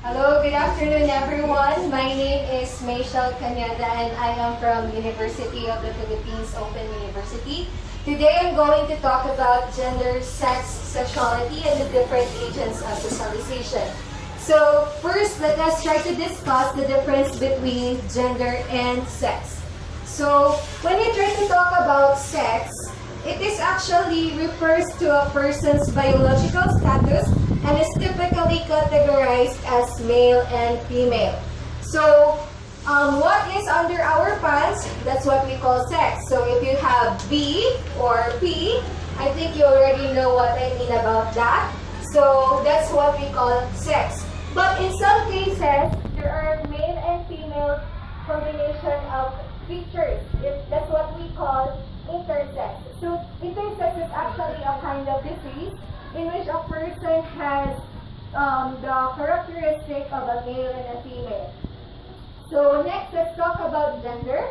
Hello, good afternoon everyone. My name is Michelle Cañada and I am from University of the Philippines Open University. Today I'm going to talk about gender, sex, sexuality, and the different agents of socialization. So first, let us try to discuss the difference between gender and sex. So when we try to talk about sex, it is actually refers to a person's biological status and is typically categorized as male and female. So, what is under our pants? That's what we call sex. So, if you have B or P, I think you already know what I mean about that. So, that's what we call sex. But in some cases, there are male and female combination of features. That's what we call intersex. So, intersex is actually a kind of disease in which a person has the characteristic of a male and a female. So next, let's talk about gender.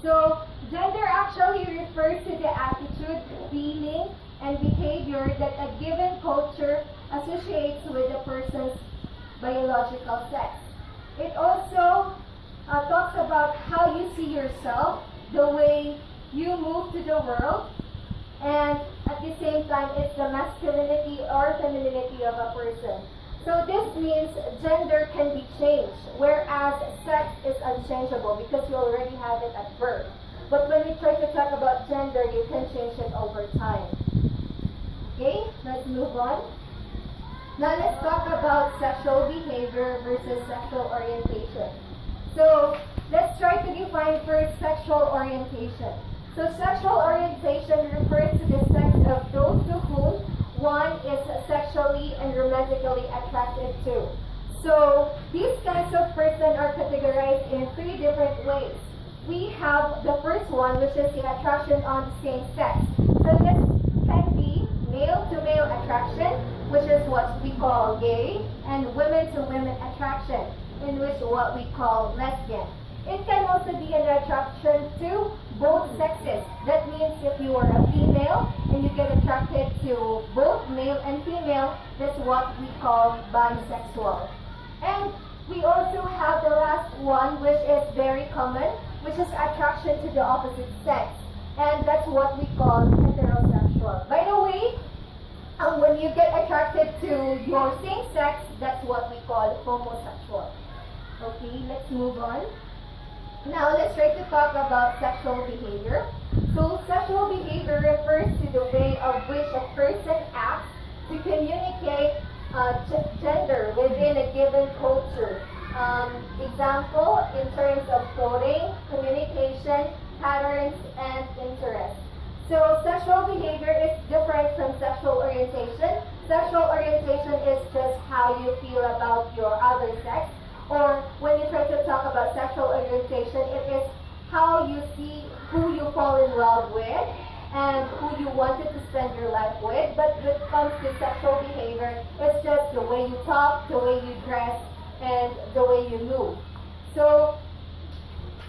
So gender actually refers to the attitude, feeling, and behavior that a given culture associates with a person's biological sex. It also talks about how you see yourself, the way you move to the world, and at the same time, it's the masculinity or femininity of a person. So this means gender can be changed, whereas sex is unchangeable because you already have it at birth. But when we try to talk about gender, you can change it over time. Okay, let's move on. Now let's talk about sexual behavior versus sexual orientation. So let's try to define first sexual orientation. So sexual orientation refers to the sex of those to whom one is sexually and romantically attracted to. So these kinds of person are categorized in three different ways. We have the first one, which is the attraction on the same sex. So this can be male to male attraction, which is what we call gay, and women to women attraction, in which what we call lesbian. It can also be an attraction to both sexes. That means if you are a female and you get attracted to both male and female, that's what we call bisexual. And we also have the last one, which is very common, which is attraction to the opposite sex. And that's what we call heterosexual. By the way, when you get attracted to your same sex, that's what we call homosexual. Okay, let's move on. Now, let's try to talk about sexual behavior. So, sexual behavior refers to the way of which a person acts to communicate gender within a given culture. Example, in terms of clothing, communication, patterns, and interests. So, sexual behavior is different from sexual orientation. Sexual orientation is just how you feel about your other sex. Or when you try to talk about sexual orientation, it is how you see who you fall in love with and who you wanted to spend your life with. But when it comes to sexual behavior, it's just the way you talk, the way you dress, and the way you move. So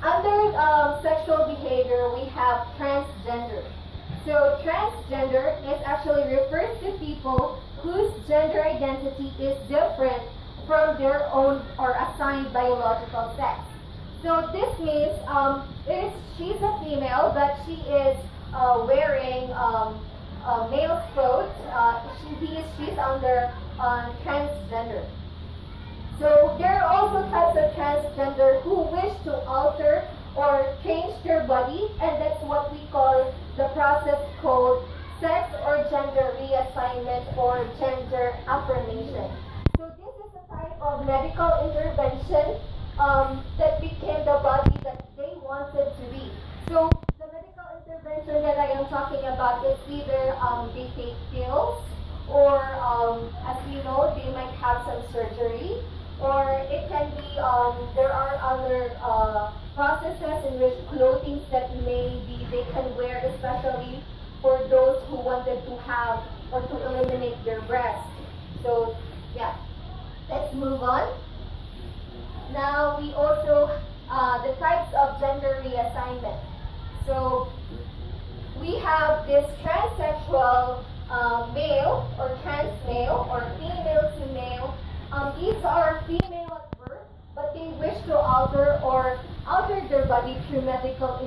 under sexual behavior, we have transgender. So transgender is actually refers to people whose gender identity is different from their own or assigned biological sex. So this means she's a female, but she is wearing male clothes. She's under transgender. So there are also types of transgender who wish to alter or change their body, and that's what we call the process called sex or gender reassignment or gender affirmation. So this is a type of medical intervention that became the body that they wanted to be. So the medical intervention that I am talking about is either they take pills, or as you know, they might have some surgery, or it can be there are other processes in which clothing that maybe they can wear, especially for those who wanted to have or to eliminate their breasts. So yeah, let's move on. Now we also the types of gender reassignment. So we have this transsexual male or trans male or female to male These are female at birth, but they wish to alter their body through medical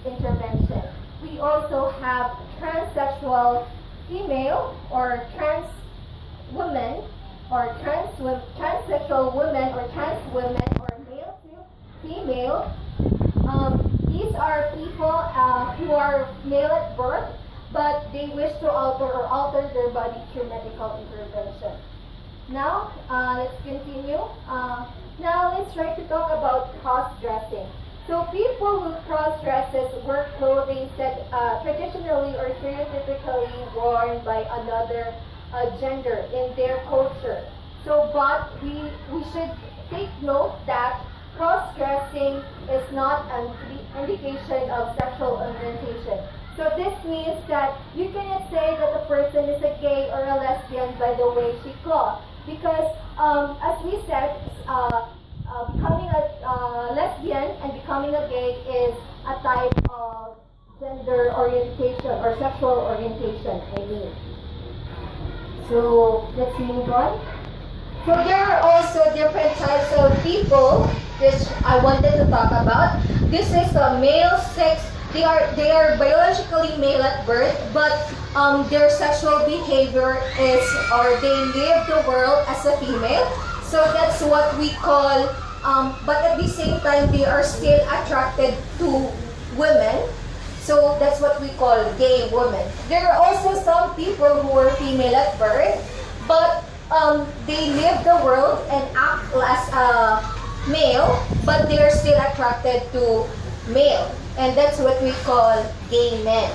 intervention. We also have transsexual female or trans women or transsexual women or trans women or male to female. These are people who are male at birth, but they wish to alter their body through medical intervention. Now, let's continue. Now, let's try to talk about cross-dressing. So, people who cross-dresses wear clothing that traditionally or stereotypically worn by another gender in their culture. So, but we should take note that cross-dressing is not an indication of sexual orientation. So this means that you cannot say that a person is a gay or a lesbian by the way she clothes. Because as we said, becoming a lesbian and becoming a gay is a type of gender orientation or sexual orientation, I mean. So let's move on. So there are also different types of people which I wanted to talk about. This is a male sex. They are biologically male at birth, but their sexual behavior is, or they live the world as a female. So that's what we call, but at the same time, they are still attracted to women. So that's what we call gay women. There are also some people who are female at birth, but they live the world and act as a male, but they are still attracted to male. And that's what we call gay men.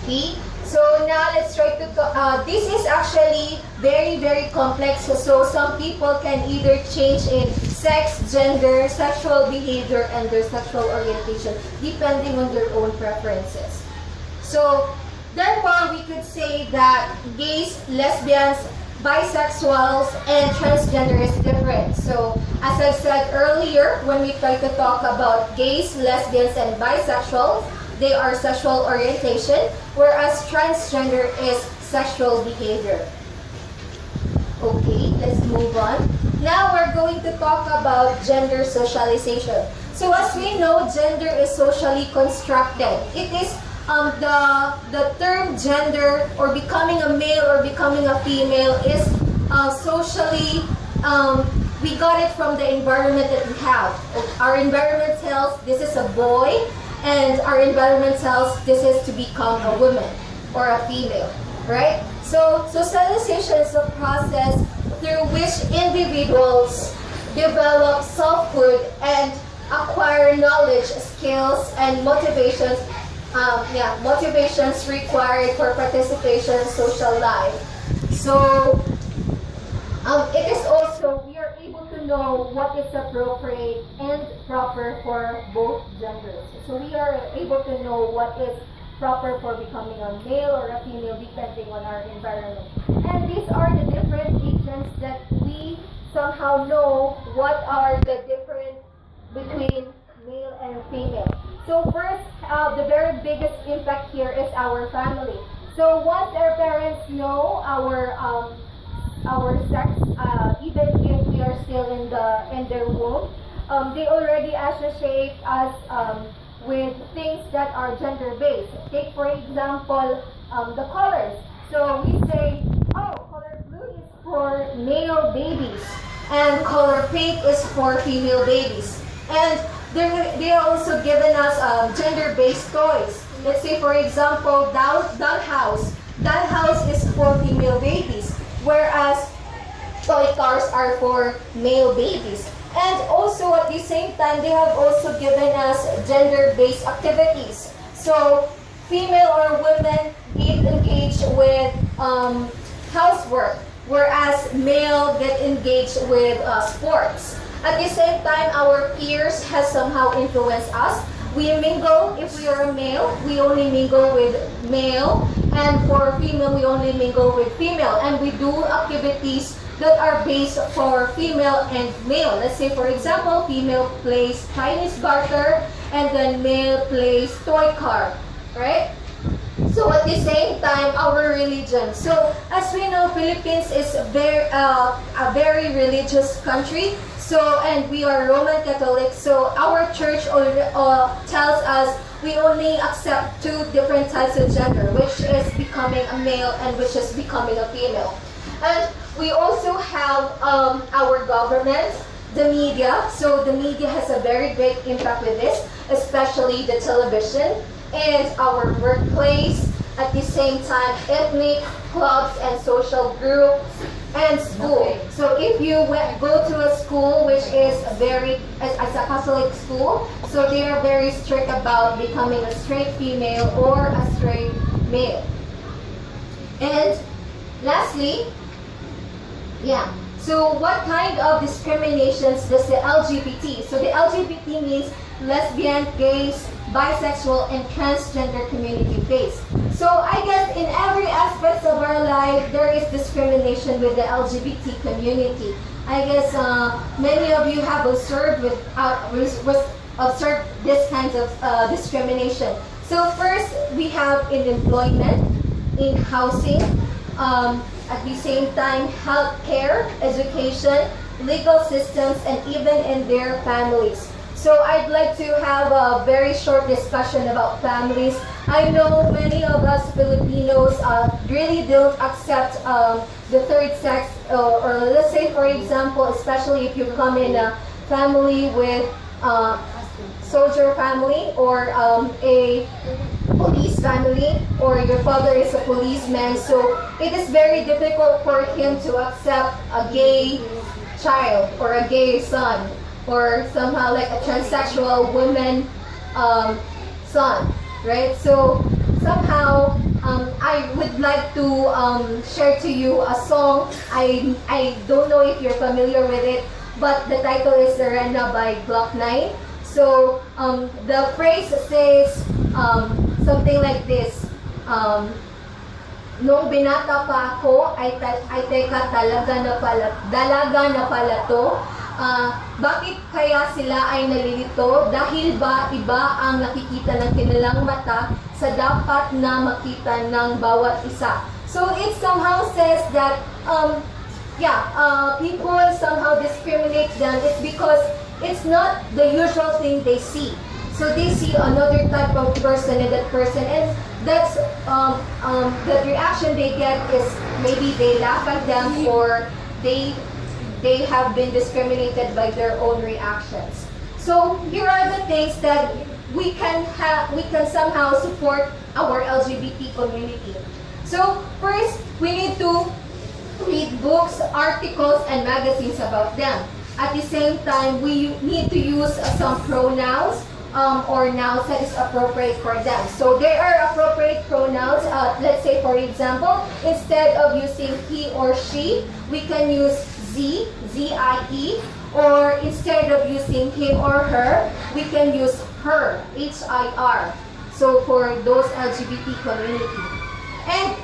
Okay? So now let's try to talk. This is actually very, very complex. So some people can either change in sex, gender, sexual behavior, and their sexual orientation, depending on their own preferences. So therefore, we could say that gays, lesbians, bisexuals, and transgender is different. So as I said earlier, when we try to talk about gays, lesbians, and bisexuals, they are sexual orientation, whereas transgender is sexual behavior. Okay, let's move on. Now we're going to talk about gender socialization. So as we know, gender is socially constructed. It is the term gender or becoming a male or becoming a female is socially, we got it from the environment that we have. Our environment tells this is a boy, and our environment tells this is to become a woman or a female, right? So socialization is a process through which individuals develop selfhood and acquire knowledge, skills, and motivations required for participation in social life. So it is also, we are able to know what is appropriate and proper for both genders. So we are able to know what is proper for becoming a male or a female depending on our environment. And these are the different agents that we somehow know what are the difference between male and female. So first, the very biggest impact here is our family. So once our parents know our sex, even if we are still in their womb, they already associate us with things that are gender-based. Take for example the colors. So we say, oh, color blue is for male babies, and color pink is for female babies. And they are also given us gender-based toys. Let's say, for example, dollhouse. Dollhouse is for female babies, whereas toy cars are for male babies. And also at the same time, they have also given us gender-based activities. So female or women get engaged with housework, whereas male get engaged with sports. At the same time, our peers has somehow influenced us. We mingle, if we are a male, we only mingle with male, and for female, we only mingle with female. And we do activities that are based for female and male. Let's say, for example, female plays Chinese garter, and then male plays toy car, right? So at the same time, our religion. So as we know, Philippines is a very religious country. So, and we are Roman Catholic. So our church tells us we only accept two different types of gender, which is becoming a male and which is becoming a female. And we also have our government, the media. So the media has a very great impact with this, especially the television, and our workplace, at the same time ethnic clubs and social groups, and school. Okay. So if you go to a school which is as a Catholic school, so they are very strict about becoming a straight female or a straight male. And lastly, so what kind of discriminations does the LGBT? So the LGBT means lesbian, gays, bisexual, and transgender community face. So I guess in every aspect of our life, there is discrimination with the LGBT community. I guess many of you have observed this kinds of discrimination. So first, we have in employment, in housing, at the same time, healthcare, education, legal systems, and even in their families. So I'd like to have a very short discussion about families. I know many of us Filipinos really don't accept the third sex, or let's say, for example, especially if you come in a family with soldier family or a police family, or your father is a policeman, so it is very difficult for him to accept a gay child or a gay son, or somehow like a transsexual woman son, right? So somehow I would like to share to you a song. I don't know if you're familiar with it, but the title is Serena by Glock 9. So the phrase says something like this. Nung binata pa ako, ay teka, dalaga na pala to. Bakit kaya sila ay nalilito? Dahil ba iba ang nakikita ng kanilang mata sa dapat na makita ng bawat isa? So it somehow says that people somehow discriminate them. It's because it's not the usual thing they see. So they see another type of person and that person, and that's the reaction they get is maybe they laugh at them, or they have been discriminated by their own reactions. So here are the things that we can somehow support our LGBT community. So first, we need to read books, articles, and magazines about them. At the same time, we need to use some pronouns or nouns that is appropriate for them. So there are appropriate pronouns. Let's say, for example, instead of using he or she, we can use Z, Z-I-E, or instead of using him or her, we can use her, H-I-R. So for those LGBT community. And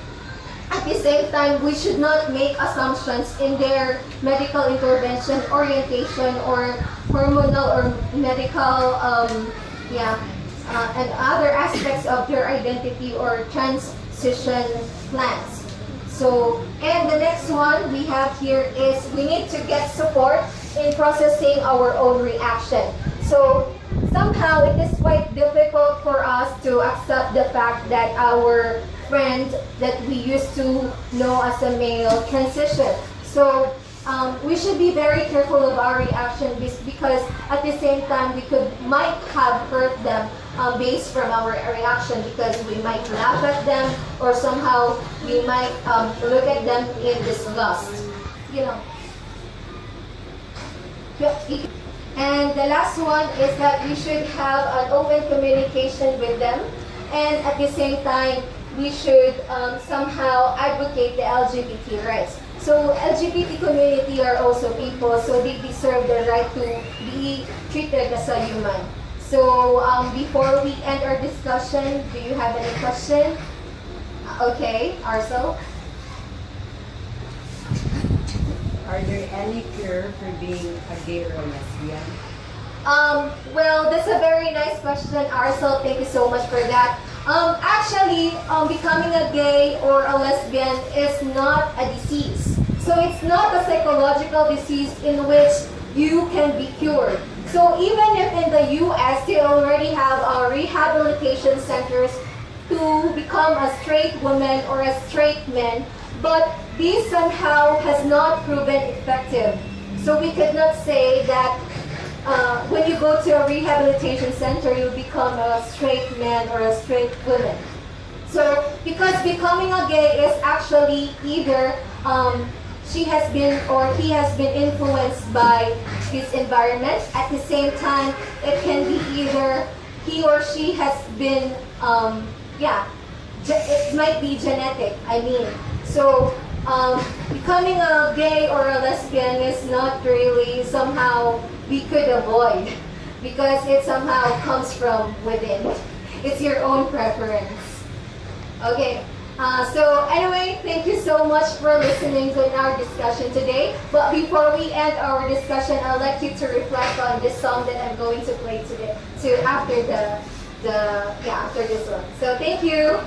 at the same time, we should not make assumptions in their medical intervention, orientation, or hormonal or medical, and other aspects of their identity or transition plans. So, and the next one we have here is we need to get support in processing our own reaction. So, somehow it is quite difficult for us to accept the fact that our friend that we used to know as a male transition. So we should be very careful of our reaction because at the same time we might have hurt them based from our reaction, because we might laugh at them, or somehow we might look at them in disgust. And the last one is that we should have an open communication with them, and at the same time we should somehow advocate the LGBT rights. So LGBT community are also people, so they deserve the right to be treated as a human. So before we end our discussion, do you have any question? Okay, Arso? Are there any cure for being a gay or a lesbian? Well, that's a very nice question, Arso. Thank you so much for that. Actually, becoming a gay or a lesbian is not a disease. So it's not a psychological disease in which you can be cured. So even if in the US they already have rehabilitation centers to become a straight woman or a straight man, but this somehow has not proven effective. So we could not say that when you go to a rehabilitation center, you become a straight man or a straight woman. So because becoming a gay is actually either she has been or he has been influenced by his environment. At the same time, it can be either he or she has been, it might be genetic, I mean. So becoming a gay or a lesbian is not really somehow we could avoid because it somehow comes from within. It's your own preference. Okay. So anyway, thank you so much for listening to our discussion today. But before we end our discussion, I'd like you to reflect on this song that I'm going to play today. After this one. So thank you.